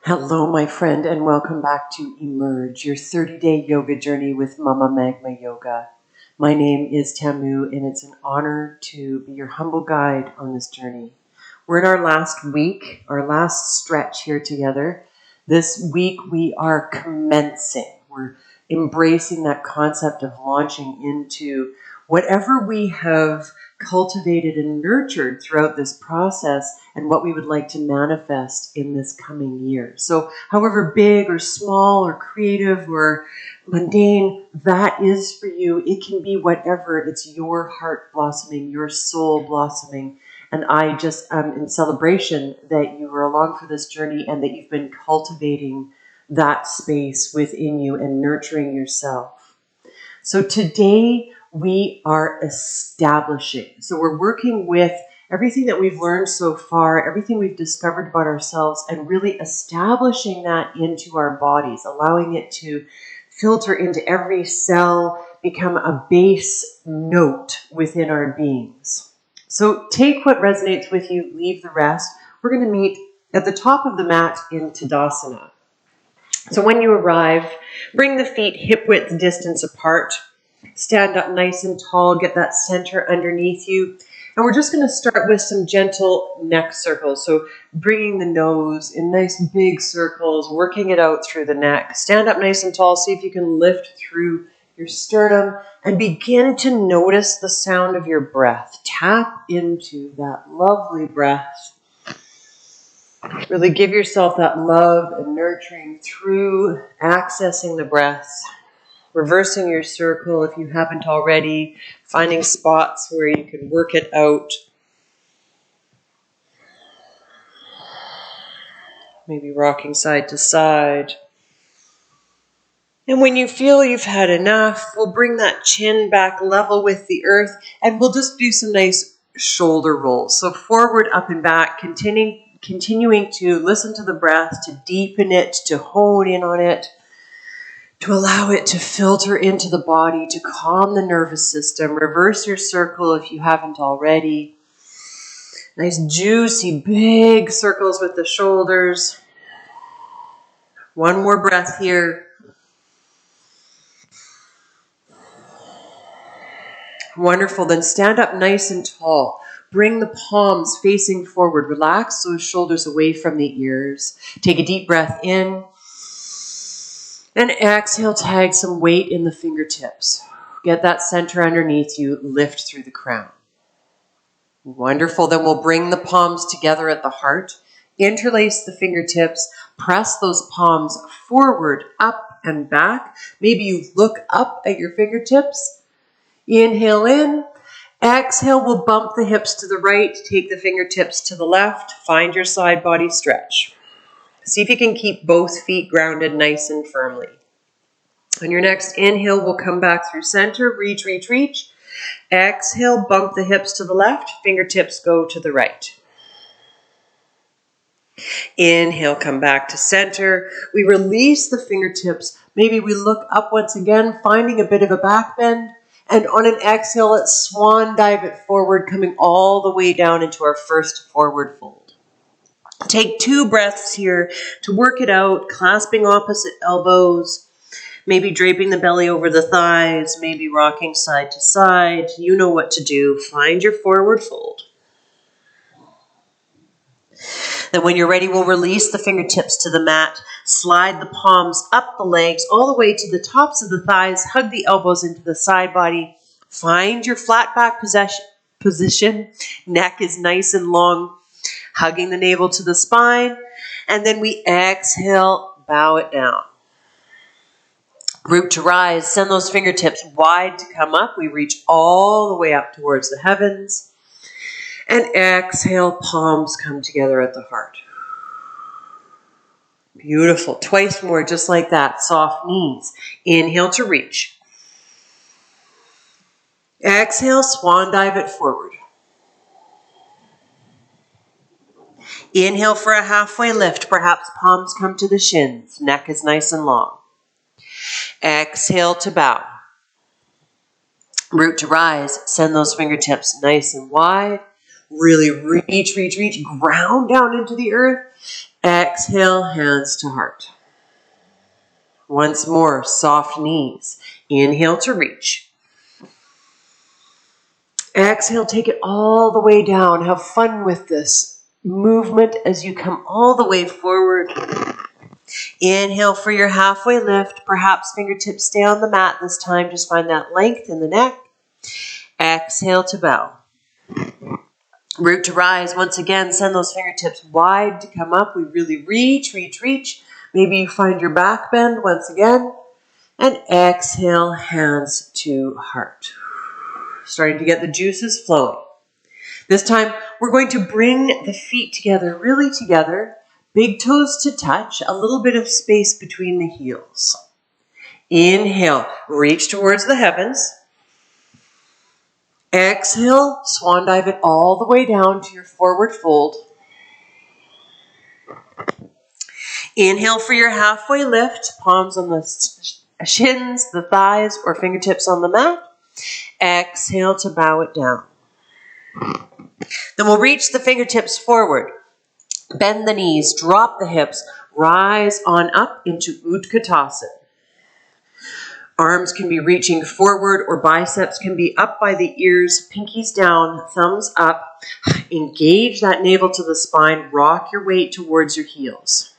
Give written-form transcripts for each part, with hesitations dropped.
Hello, my friend, and welcome back to Emerge, your 30-day yoga journey with Mama Magma Yoga. My name is Tamu, and it's an honor to be your humble guide on this journey. We're in our last week, our last stretch here together. This week we are commencing. We're embracing that concept of launching into whatever we have cultivated and nurtured throughout this process and what we would like to manifest in this coming year. So however big or small or creative or mundane that is for you, it can be whatever. It's your heart blossoming, your soul blossoming. And I just am in celebration that you were along for this journey and that you've been cultivating that space within you and nurturing yourself. So today we are establishing. So we're working with everything that we've learned so far, everything we've discovered about ourselves, and really establishing that into our bodies, allowing it to filter into every cell, become a base note within our beings. So take what resonates with you, leave the rest. We're going to meet at the top of the mat in Tadasana. So when you arrive, bring the feet hip-width distance apart. Stand up nice and tall, get that center underneath you. And we're just going to start with some gentle neck circles. So bringing the nose in nice big circles, working it out through the neck. Stand up nice and tall. See if you can lift through your sternum and begin to notice the sound of your breath. Tap into that lovely breath. Really give yourself that love and nurturing through accessing the breath. Reversing your circle if you haven't already, finding spots where you can work it out. Maybe rocking side to side. And when you feel you've had enough, we'll bring that chin back level with the earth and we'll just do some nice shoulder rolls. So forward, up and back, continuing to listen to the breath, to deepen it, to hone in on it, to allow it to filter into the body, to calm the nervous system. Reverse your circle if you haven't already. Nice, juicy, big circles with the shoulders. One more breath here. Wonderful. Then stand up nice and tall. Bring the palms facing forward. Relax those shoulders away from the ears. Take a deep breath in. And exhale, tag some weight in the fingertips. Get that center underneath you, lift through the crown. Wonderful. Then we'll bring the palms together at the heart, interlace the fingertips, press those palms forward, up and back. Maybe you look up at your fingertips. Inhale in. Exhale, we'll bump the hips to the right, take the fingertips to the left, find your side body stretch. See if you can keep both feet grounded nice and firmly. On your next inhale, we'll come back through center. Reach, reach, reach. Exhale, bump the hips to the left. Fingertips go to the right. Inhale, come back to center. We release the fingertips. Maybe we look up once again, finding a bit of a back bend. And on an exhale, let's swan dive it forward, coming all the way down into our first forward fold. Take 2 breaths here to work it out, clasping opposite elbows, maybe draping the belly over the thighs, maybe rocking side to side. You know what to do. Find your forward fold. Then when you're ready, we'll release the fingertips to the mat, slide the palms up the legs, all the way to the tops of the thighs, hug the elbows into the side body. Find your flat back position. Neck is nice and long. Hugging the navel to the spine, and then we exhale, bow it down. Root to rise, send those fingertips wide to come up. We reach all the way up towards the heavens. And exhale, palms come together at the heart. Beautiful. Twice more, just like that. Soft knees. Inhale to reach. Exhale, swan dive it forward. Inhale for a halfway lift. Perhaps palms come to the shins. Neck is nice and long. Exhale to bow. Root to rise. Send those fingertips nice and wide. Really reach, reach, reach. Ground down into the earth. Exhale, hands to heart. Once more, soft knees. Inhale to reach. Exhale, take it all the way down. Have fun with this movement as you come all the way forward. Inhale for your halfway lift. Perhaps fingertips stay on the mat this time. Just find that length in the neck. Exhale to bow. Root to rise. Once again, send those fingertips wide to come up. We really reach, reach, reach. Maybe you find your back bend once again. And exhale, hands to heart. Starting to get the juices flowing. This time, we're going to bring the feet together, really together. Big toes to touch, a little bit of space between the heels. Inhale, reach towards the heavens. Exhale, swan dive it all the way down to your forward fold. Inhale for your halfway lift, palms on the shins, the thighs, or fingertips on the mat. Exhale to bow it down. Then we'll reach the fingertips forward. Bend the knees, drop the hips, rise on up into Utkatasana. Arms can be reaching forward or biceps can be up by the ears, pinkies down, thumbs up. Engage that navel to the spine, rock your weight towards your heels.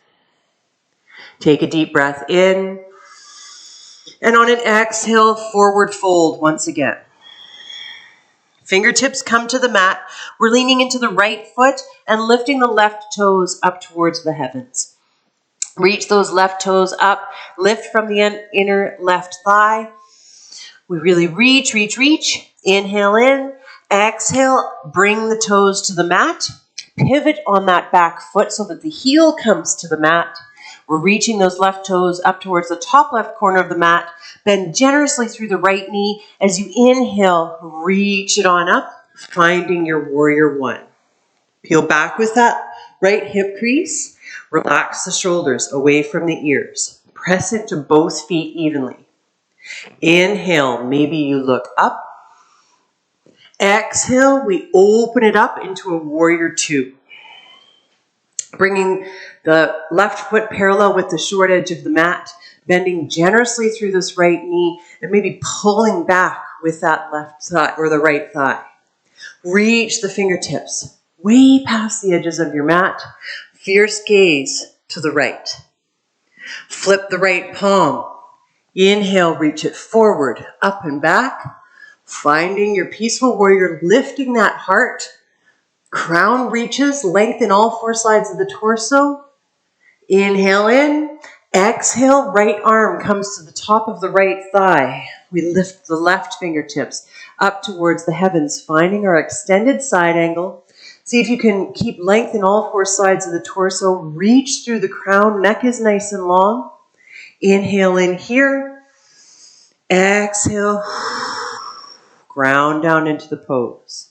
Take a deep breath in, and on an exhale, forward fold once again. Fingertips come to the mat. We're leaning into the right foot and lifting the left toes up towards the heavens. Reach those left toes up. Lift from the inner left thigh. We really reach, reach, reach. Inhale in. Exhale, bring the toes to the mat. Pivot on that back foot so that the heel comes to the mat. We're reaching those left toes up towards the top left corner of the mat. Bend generously through the right knee. As you inhale, reach it on up, finding your warrior one. Peel back with that right hip crease. Relax the shoulders away from the ears. Press into both feet evenly. Inhale, maybe you look up. Exhale, we open it up into a warrior two. Bringing the left foot parallel with the short edge of the mat, bending generously through this right knee, and maybe pulling back with that left thigh or the right thigh. Reach the fingertips way past the edges of your mat. Fierce gaze to the right. Flip the right palm. Inhale, reach it forward, up and back. Finding your peaceful warrior, lifting that heart. Crown reaches, lengthen all four sides of the torso. Inhale in. Exhale, right arm comes to the top of the right thigh. We lift the left fingertips up towards the heavens, finding our extended side angle. See if you can keep length in all four sides of the torso. Reach through the crown. Neck is nice and long. Inhale in here. Exhale. Ground down into the pose.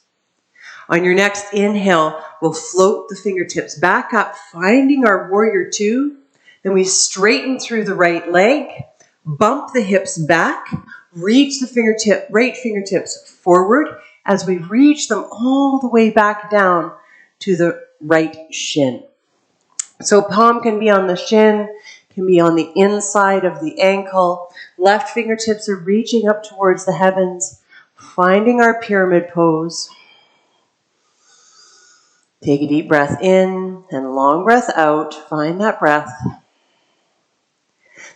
On your next inhale, we'll float the fingertips back up, finding our warrior two. Then we straighten through the right leg, bump the hips back, reach the right fingertips forward as we reach them all the way back down to the right shin. So palm can be on the shin, can be on the inside of the ankle. Left fingertips are reaching up towards the heavens, finding our pyramid pose. Take a deep breath in and long breath out. Find that breath.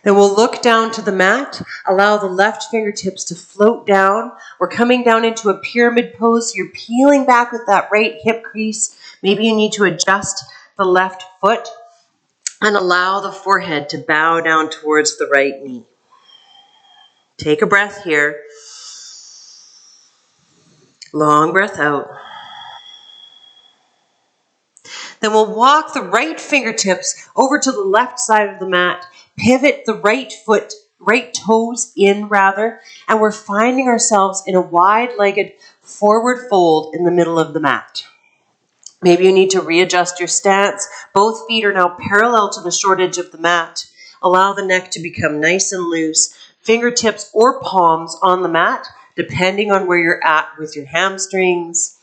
Then we'll look down to the mat. Allow the left fingertips to float down. We're coming down into a pyramid pose. You're peeling back with that right hip crease. Maybe you need to adjust the left foot and allow the forehead to bow down towards the right knee. Take a breath here. Long breath out. Then we'll walk the right fingertips over to the left side of the mat, pivot the right toes in, and we're finding ourselves in a wide-legged forward fold in the middle of the mat. Maybe you need to readjust your stance. Both feet are now parallel to the short edge of the mat. Allow the neck to become nice and loose. Fingertips or palms on the mat, depending on where you're at with your hamstrings,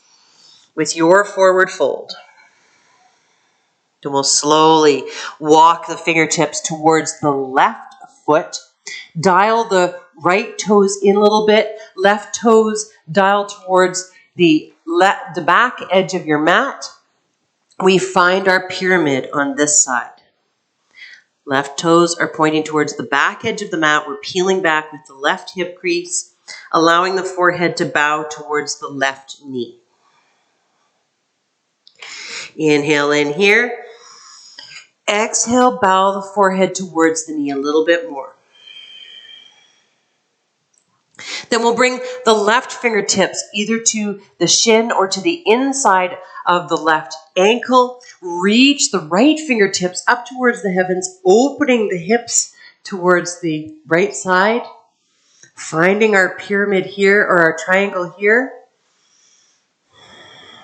with your forward fold. Then we'll slowly walk the fingertips towards the left foot. Dial the right toes in a little bit. Left toes dial towards the back edge of your mat. We find our pyramid on this side. Left toes are pointing towards the back edge of the mat. We're peeling back with the left hip crease, allowing the forehead to bow towards the left knee. Inhale in here. Exhale, bow the forehead towards the knee a little bit more. Then we'll bring the left fingertips either to the shin or to the inside of the left ankle. Reach the right fingertips up towards the heavens, opening the hips towards the right side. Finding our pyramid here or our triangle here.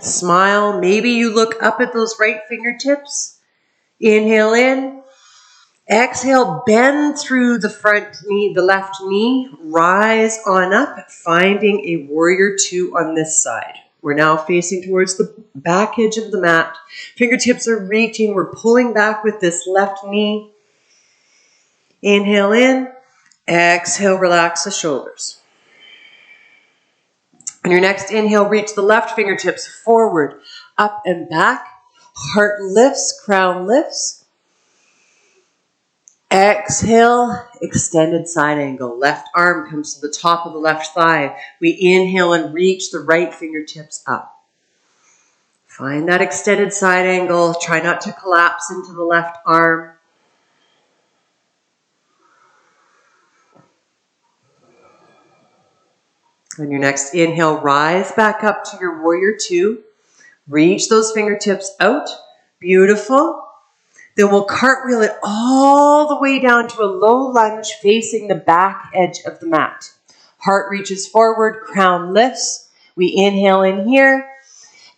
Smile. Maybe you look up at those right fingertips. Inhale in. Exhale, bend through the front knee, the left knee, rise on up, finding a warrior two on this side. We're now facing towards the back edge of the mat. Fingertips are reaching. We're pulling back with this left knee. Inhale in, exhale, relax the shoulders. On your next inhale, reach the left fingertips forward, up and back. Heart lifts, crown lifts. Exhale, extended side angle. Left arm comes to the top of the left thigh. We inhale and reach the right fingertips up. Find that extended side angle. Try not to collapse into the left arm. On your next inhale, rise back up to your warrior two. Reach those fingertips out. Beautiful. Then we'll cartwheel it all the way down to a low lunge facing the back edge of the mat. Heart reaches forward, crown lifts. We inhale in here.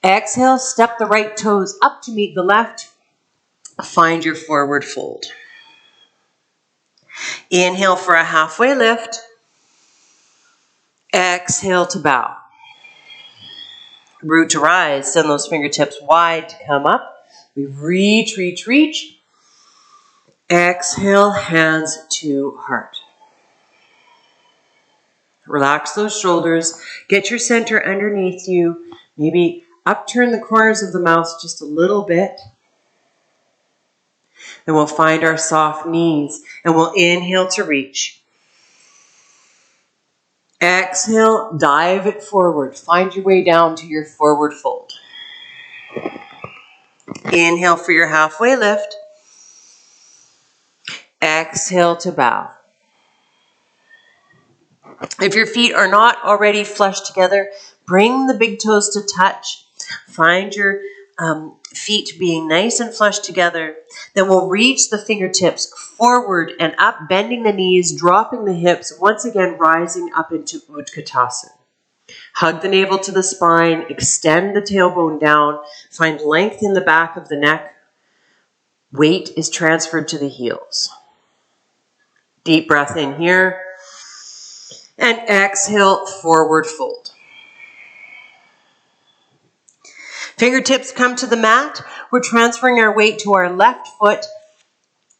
Exhale, step the right toes up to meet the left. Find your forward fold. Inhale for a halfway lift. Exhale to bow. Root to rise. Send those fingertips wide to come up. We reach, reach, reach. Exhale, hands to heart. Relax those shoulders. Get your center underneath you. Maybe upturn the corners of the mouth just a little bit. Then we'll find our soft knees and we'll inhale to reach. Exhale, dive it forward. Find your way down to your forward fold. Inhale for your halfway lift. Exhale to bow. If your feet are not already flush together, bring the big toes to touch. Find your feet being nice and flush together. Then we'll reach the fingertips forward and up, bending the knees, dropping the hips, once again rising up into Utkatasana. Hug the navel to the spine, extend the tailbone down, find length in the back of the neck. Weight is transferred to the heels. Deep breath in here. And exhale, forward fold. Fingertips come to the mat. We're transferring our weight to our left foot.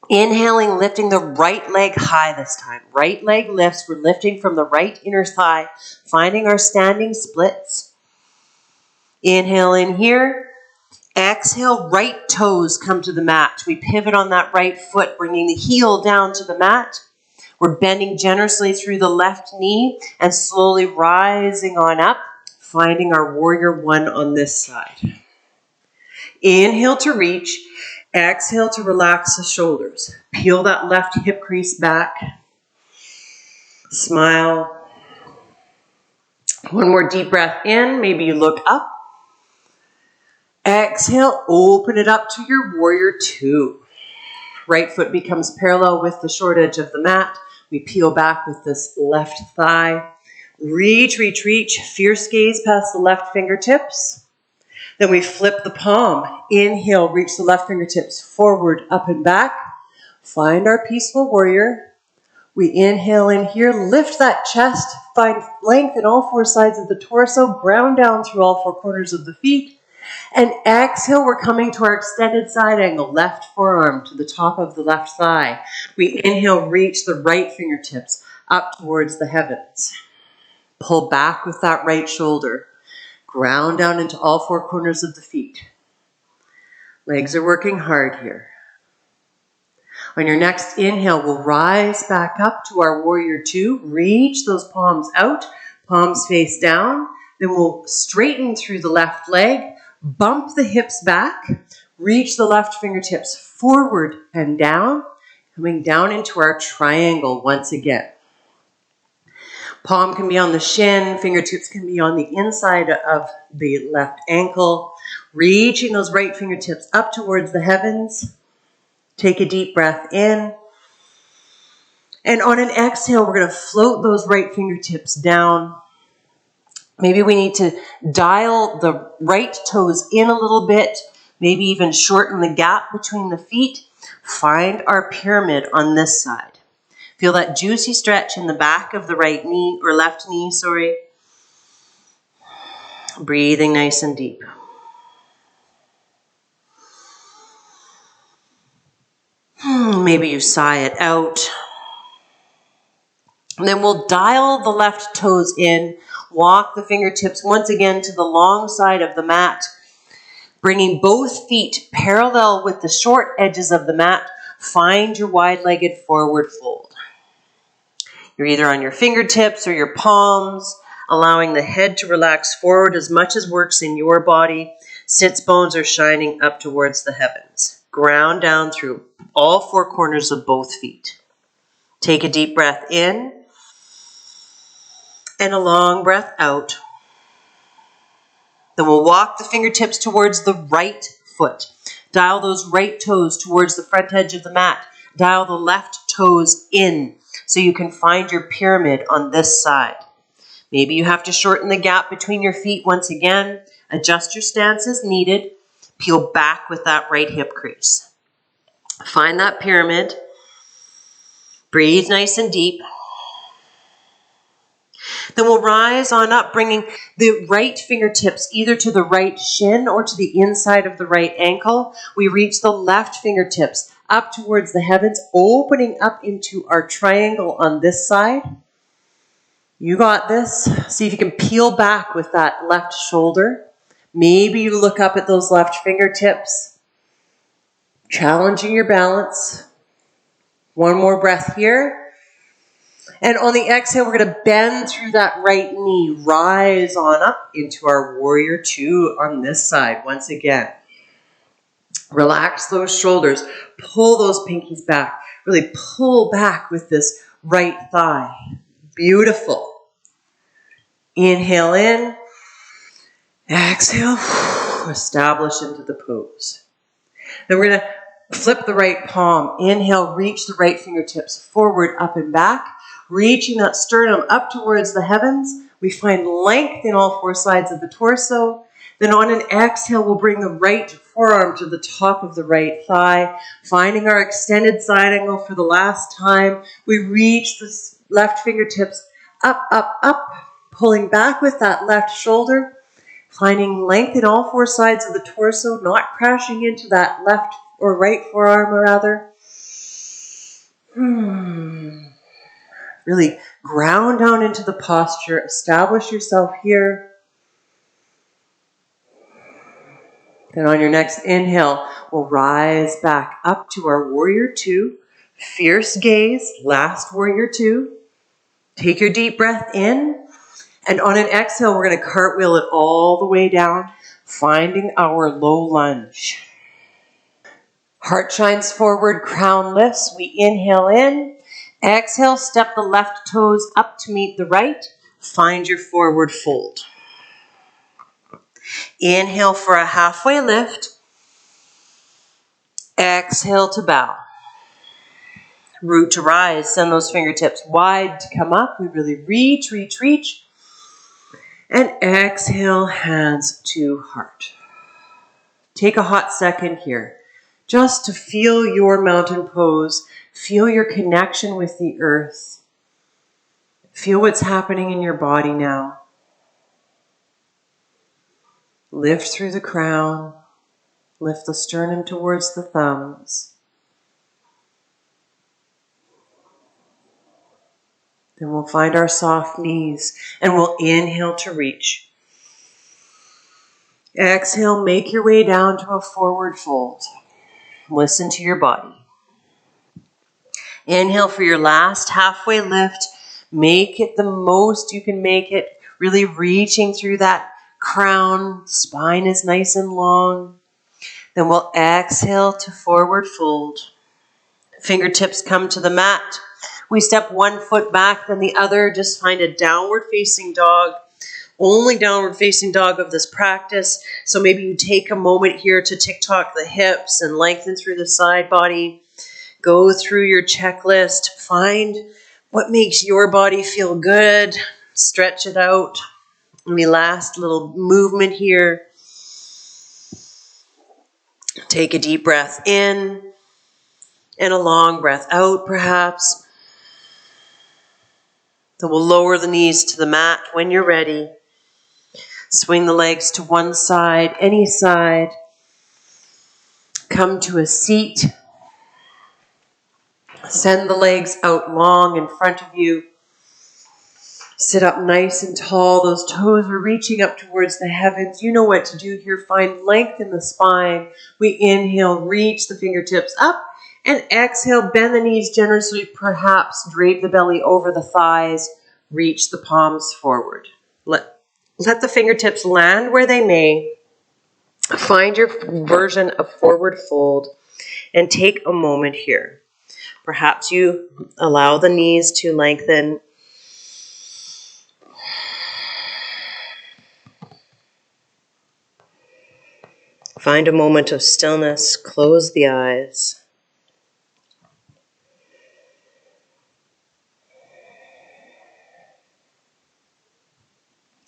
Inhaling, lifting the right leg high this time. Right leg lifts. We're lifting from the right inner thigh, finding our standing splits. Inhale in here. Exhale, right toes come to the mat. We pivot on that right foot, bringing the heel down to the mat. We're bending generously through the left knee and slowly rising on up, finding our warrior one on this side. Inhale to reach. Exhale to relax the shoulders. Peel that left hip crease back. Smile. One more deep breath in. Maybe you look up. Exhale, open it up to your warrior two. Right foot becomes parallel with the short edge of the mat. We peel back with this left thigh. Reach, reach, reach. Fierce gaze past the left fingertips. Then we flip the palm. Inhale, reach the left fingertips forward, up and back. Find our peaceful warrior. We inhale in here, lift that chest, find length in all four sides of the torso, ground down through all four corners of the feet. And exhale, we're coming to our extended side angle, left forearm to the top of the left thigh. We inhale, reach the right fingertips up towards the heavens. Pull back with that right shoulder. Ground down into all four corners of the feet. Legs are working hard here. On your next inhale, we'll rise back up to our warrior two. Reach those palms out, palms face down. Then we'll straighten through the left leg, bump the hips back, reach the left fingertips forward and down, coming down into our triangle once again. Palm can be on the shin, fingertips can be on the inside of the left ankle. Reaching those right fingertips up towards the heavens. Take a deep breath in. And on an exhale, we're going to float those right fingertips down. Maybe we need to dial the right toes in a little bit, maybe even shorten the gap between the feet. Find our pyramid on this side. Feel that juicy stretch in the back of the right knee, or left knee, sorry. Breathing nice and deep. Maybe you sigh it out. And then we'll dial the left toes in, walk the fingertips once again to the long side of the mat, bringing both feet parallel with the short edges of the mat. Find your wide-legged forward fold. You're either on your fingertips or your palms, allowing the head to relax forward as much as works in your body. Sits bones are shining up towards the heavens. Ground down through all four corners of both feet. Take a deep breath in and a long breath out. Then we'll walk the fingertips towards the right foot. Dial those right toes towards the front edge of the mat. Dial the left toes in so you can find your pyramid on this side. Maybe you have to shorten the gap between your feet once again. Adjust your stance as needed. Peel back with that right hip crease. Find that pyramid. Breathe nice and deep. Then we'll rise on up, bringing the right fingertips either to the right shin or to the inside of the right ankle. We reach the left fingertips up towards the heavens, opening up into our triangle on this side. You got this. See if you can peel back with that left shoulder. Maybe you look up at those left fingertips, challenging your balance. One more breath here. And on the exhale, we're going to bend through that right knee, rise on up into our warrior two on this side once again. Relax those shoulders, pull those pinkies back, really pull back with this right thigh. Beautiful. Inhale in, exhale, establish into the pose. Then we're going to flip the right palm, inhale, reach the right fingertips forward, up and back. Reaching that sternum up towards the heavens, we find length in all four sides of the torso. Then on an exhale, we'll bring the right forearm to the top of the right thigh, finding our extended side angle for the last time. We reach the left fingertips up, up, up, pulling back with that left shoulder, finding length in all four sides of the torso, not crashing into that left or right forearm rather. Really ground down into the posture. Establish yourself here. Then on your next inhale, we'll rise back up to our warrior two. Fierce gaze, last warrior two. Take your deep breath in. And on an exhale, we're going to cartwheel it all the way down, finding our low lunge. Heart shines forward, crown lifts. We inhale in. Exhale, step the left toes up to meet the right. Find your forward fold. Inhale for a halfway lift. Exhale to bow. Root to rise. Send those fingertips wide to come up. We really reach, reach, reach. And exhale, hands to heart. Take a hot second here just to feel your mountain pose. Feel your connection with the earth. Feel what's happening in your body now. Lift through the crown. Lift the sternum towards the thumbs. Then we'll find our soft knees and we'll inhale to reach. Exhale, make your way down to a forward fold. Listen to your body. Inhale for your last halfway lift. Make it the most you can make it. Really reaching through that crown. Spine is nice and long. Then we'll exhale to forward fold. Fingertips come to the mat. We step one foot back, then the other. Just find a downward facing dog. Only downward facing dog of this practice. So maybe you take a moment here to tick-tock the hips and lengthen through the side body. Go through your checklist. Find what makes your body feel good. Stretch it out. Maybe last little movement here. Take a deep breath in and a long breath out perhaps. Then we'll lower the knees to the mat when you're ready. Swing the legs to one side, any side. Come to a seat. Send the legs out long in front of you. Sit up nice and tall. Those toes are reaching up towards the heavens. You know what to do here. Find length in the spine. We inhale, reach the fingertips up. And exhale, bend the knees generously. Perhaps drape the belly over the thighs. Reach the palms forward. Let the fingertips land where they may. Find your version of forward fold and take a moment here. Perhaps you allow the knees to lengthen. Find a moment of stillness. Close the eyes.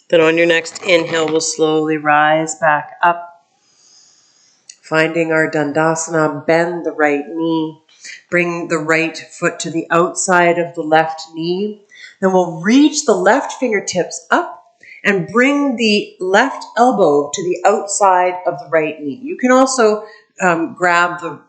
Then on your next inhale, we'll slowly rise back up. Finding our Dandasana, bend the right knee. Bring the right foot to the outside of the left knee. Then we'll reach the left fingertips up and bring the left elbow to the outside of the right knee. You can also grab the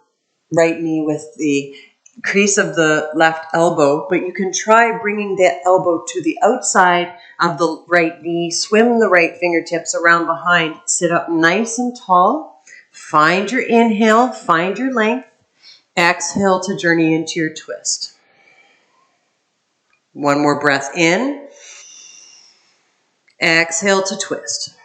right knee with the crease of the left elbow, but you can try bringing that elbow to the outside of the right knee. Swim the right fingertips around behind. Sit up nice and tall. Find your inhale. Find your length. Exhale to journey into your twist. One more breath in. Exhale to twist.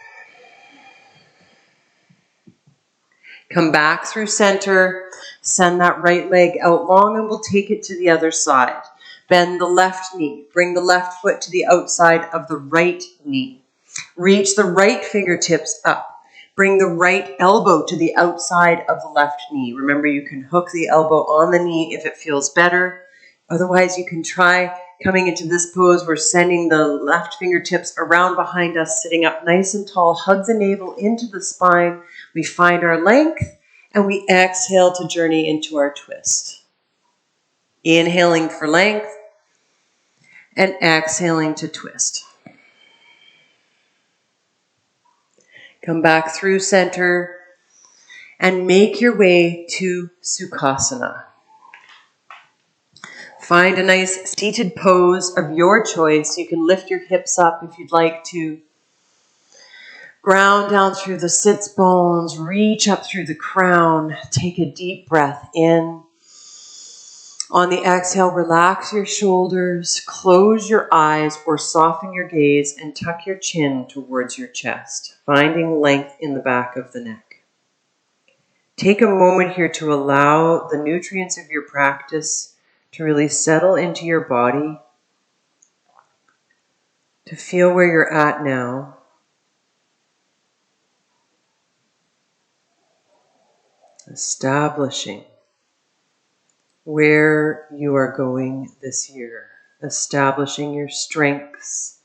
Come back through center. Send that right leg out long and we'll take it to the other side. Bend the left knee. Bring the left foot to the outside of the right knee. Reach the right fingertips up. Bring the right elbow to the outside of the left knee. Remember, you can hook the elbow on the knee if it feels better. Otherwise, you can try coming into this pose. We're sending the left fingertips around behind us, sitting up nice and tall. Hug the navel into the spine. We find our length and we exhale to journey into our twist. Inhaling for length and exhaling to twist. Come back through center and make your way to Sukhasana. Find a nice seated pose of your choice. You can lift your hips up if you'd like to. Ground down through the sits bones. Reach up through the crown. Take a deep breath in. On the exhale, relax your shoulders, close your eyes or soften your gaze and tuck your chin towards your chest, finding length in the back of the neck. Take a moment here to allow the nutrients of your practice to really settle into your body, to feel where you're at now. Establishing where you are going this year, establishing your strengths,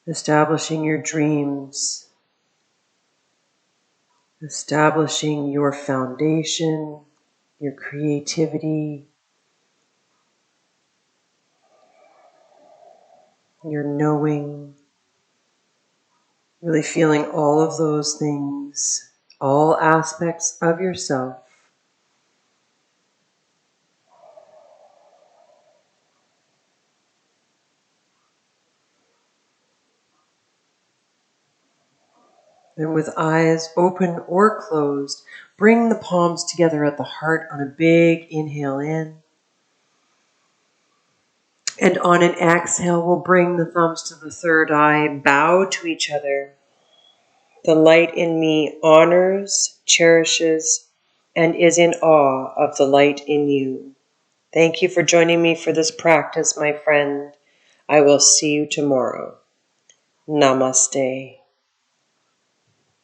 establishing your dreams, establishing your foundation, your creativity, your knowing, Really feeling all of those things, all aspects of yourself. And with eyes open or closed, bring the palms together at the heart on a big inhale in. And on an exhale, we'll bring the thumbs to the third eye, bow to each other. The light in me honors, cherishes, and is in awe of the light in you. Thank you for joining me for this practice, my friend. I will see you tomorrow. Namaste.